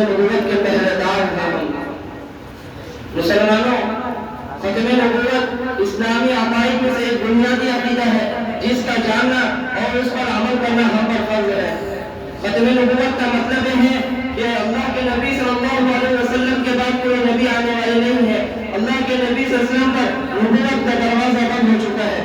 نبوت کے پہرے دار ہیں۔ مسلمانوں، ختم نبوت اسلامی عقائد میں سے ایک بنیادی عقیدہ ہے جس کا جاننا اور اس پر عمل کرنا ہم پر فرض ہے۔ ختم نبوت کا مطلب یہ ہے کہ اللہ کے نبی صلی اللہ علیہ وسلم کے بعد کوئی نبی آنے والے نہیں ہے۔ اللہ کے نبی صلی اللہ علیہ وسلم پر نبوت کا دروازہ بند ہو چکا ہے۔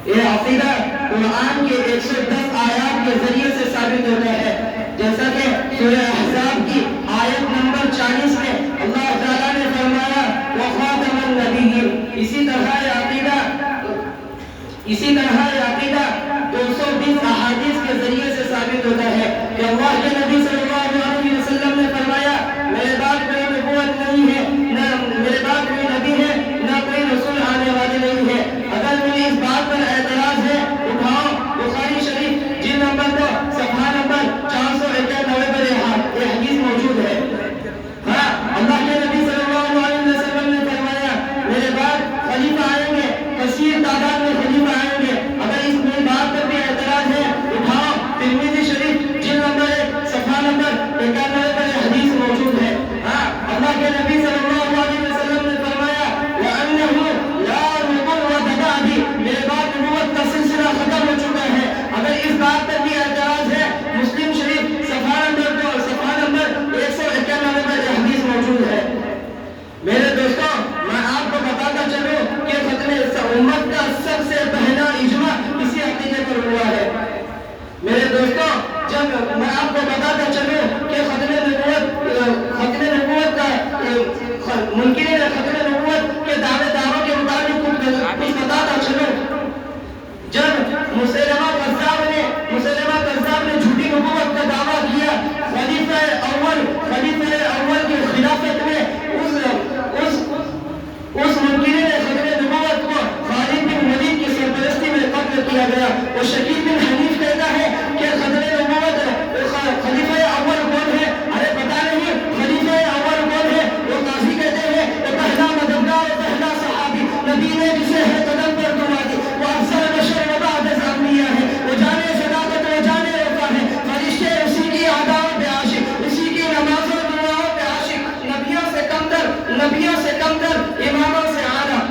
یہ عقیدہ قرآن کے 110 آیات کے ذریعے سے ثابت ہوتا ہے، جیسا کہ سورہ احزاب کی آیت نمبر 40 میں اللہ تعالیٰ نے فرمایا وَخَاتَمَ النَّبِيِّينَ۔ اسی طرح یہ عقیدہ 220 احادیث کے ذریعے سے ثابت ہوتا ہے کہ اللہ کے نبی صلی اللہ علیہ وسلم نے فرمایا میرے بعد کوئی نبوت نہیں ہے، نہ میرے بعد کوئی نبی ہے، نہ کوئی رسول آنے والے نہیں ہے۔ اگر مجھے اس بات پر اعتراض ہے اٹھاؤ بخاری شریف جلد نمبر 2 صفحہ نمبر 491 پر یہ حدیث موجود ہے۔ ہاں، اللہ کے نبی صلی اللہ علیہ وسلم نے فرمایا میرے بعد خلیفہ آئیں گے، کثیر تعداد میں خلیفہ آئیں گے۔ اگر اس میری بات پر بھی اعتراض ہے اٹھاؤ ترمذی شریف جلد نمبر 1 صفحہ نمبر 91 پر یہ حدیث موجود ہے۔ ہاں، اللہ کے نبی صلی اللہ علیہ وسلم نے فرمایا وَأَنَّهُ لَا نُبُوَّةَ بَعْدِي، میرے بعد نبوت کا سلسلہ ختم ہو چکا ہے۔ اگر اس بات پر بھی اعتراض ہے مسلم شریف صفحہ نمبر 2 صفحہ نمبر 191 پر یہ حدیث موجود ہے۔ میرے دوستوں، میں آپ کو بتاتا چلوں کہ ختم امت کا سب سے پہلا اجماع اسی عقیدے پر ہوا ہے۔ میرے دوستوں، جب میں آپ کو بتاتا چلوں کہ ختم نبوت کا منکرین ختم نبوت کے دعوے داروں کے مطابق کچھ بتاتا چلوں، جب مسیلمہ کذاب نے جھوٹی نبوت کا دعویٰ کیا خلیفہ اول کی خلافت میں اس منکرین ختم نبوت کو خالد بن ولید کی سرپرستی میں قتل کیا گیا۔ اور شکیل بن حنیف کہتا ہے کہ ختم نبوت خلیفہ اول کون ہے؟ ارے پتہ نہیں خلیفہ اول کون ہے؟ وہ قاضی کہتے ہیں کہ پہلا مددگار اور پہلا صحابی نبی نے جسے ہے قدم پر دعا دی، وہ افضل بشر و بعد انبیاء ہے، وہ جانے صداقت و جانے وفا ہے، فرشتے اسی کی عطاؤں پہ عاشق، اسی کی نمازوں دعاؤں پہ عاشق، نبیوں سے کمتر اماموں سے اعلیٰ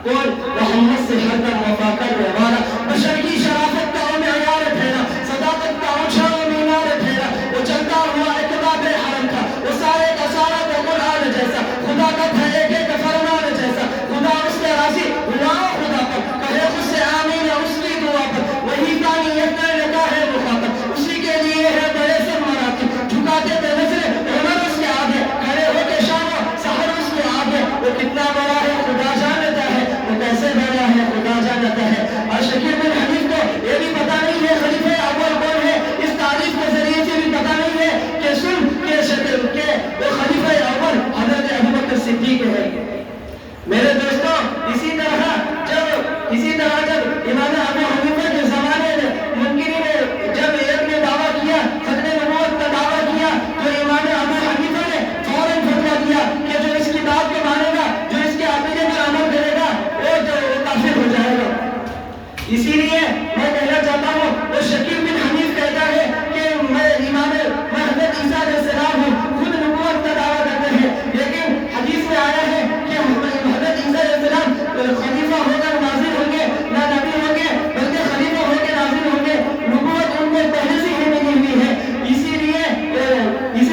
کون؟ محمد سے ہر دم وفا کرنے والا، بشر کی شرافت کا معیار ٹھہرا، صداقت کا اونچا مینار ٹھہرا، وہ چلتا ہوا اقتدار حرم تھا، وہ سارے کا سارا تو قرآن جیسا، خدا کا تھا ایک ایک فرمان جیسا، خدا اس سے راضی ہوا خدا پر، کہے اس سے آمین اس کی دعا پر، وہی کانیت لگا ہے مخاطب، اسی کے لیے ہے بڑے سب مراتب، جھکاتے تھے نظریں عمر اس کے آگے، کھڑے ہو کے شام سحر اس کے آگے، وہ کتنا بڑا ہے خدا جانتا ہے، وہ کیسے بڑا ہے خدا جانتا ہے۔ اور شکیل بن حنیف کو یہ بھی پتا نہیں ہے خلیفہ اول کون ہے، اس تعریف کے ذریعے سے بھی پتا نہیں ہے کہ سن کے وہ خلیفہ اول حضرت ابوبکر صدیق ہے۔ میرے دوستوں، اسی طرح جب امام ابو حنیفہ کے زمانے میں منکرین نے جب ایک نے دعویٰ کیا ختم نبوت کا دعویٰ کیا تو امام ابو حنیفہ نے فوراً فتویٰ دیا کہ جو اس کی بات کو مانے گا، جو اس کے عقیدے پر عمل کرے گا وہ کافر ہو جائے گا۔ اسی لیے میں کہنا چاہتا ہوں وہ شکیل بن حنیف کہتا ہے کہ میں حضرت عیسیٰ علیہ السلام ہوں، خود نبوت کا دعویٰ کرتے ہیں، لیکن حدیث میں آیا ہے کہ حضرت عیسیٰ علیہ السلام خلیفہ ہو کر نازل ہوں گے، نہ نبی ہوں گے بلکہ خلیفہ ہو کے نازل ہوں گے، نبوت ان کو پہلے سے ہی ملی ہوئی ہے۔ اسی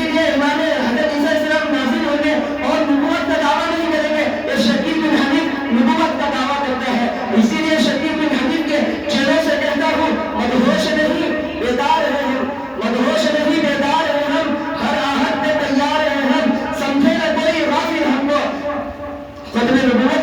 لیے امام حضرت عیسیٰ علیہ السلام نازل ہوں گے اور نبوت کا دعویٰ نہیں کریں گے۔ یہ شکیل بن حنیف نبوت کا دعویٰ کرتا ہے، اسی لیے شکیل بن حنیف کے چہروں سے کہتا ہوں مدہوش نہیں بیدار ہیں ہم، ہر آہت پہ تیار ہیں ہم، سمجھے نہ کوئی غافل ہم کو۔ ختم نبوت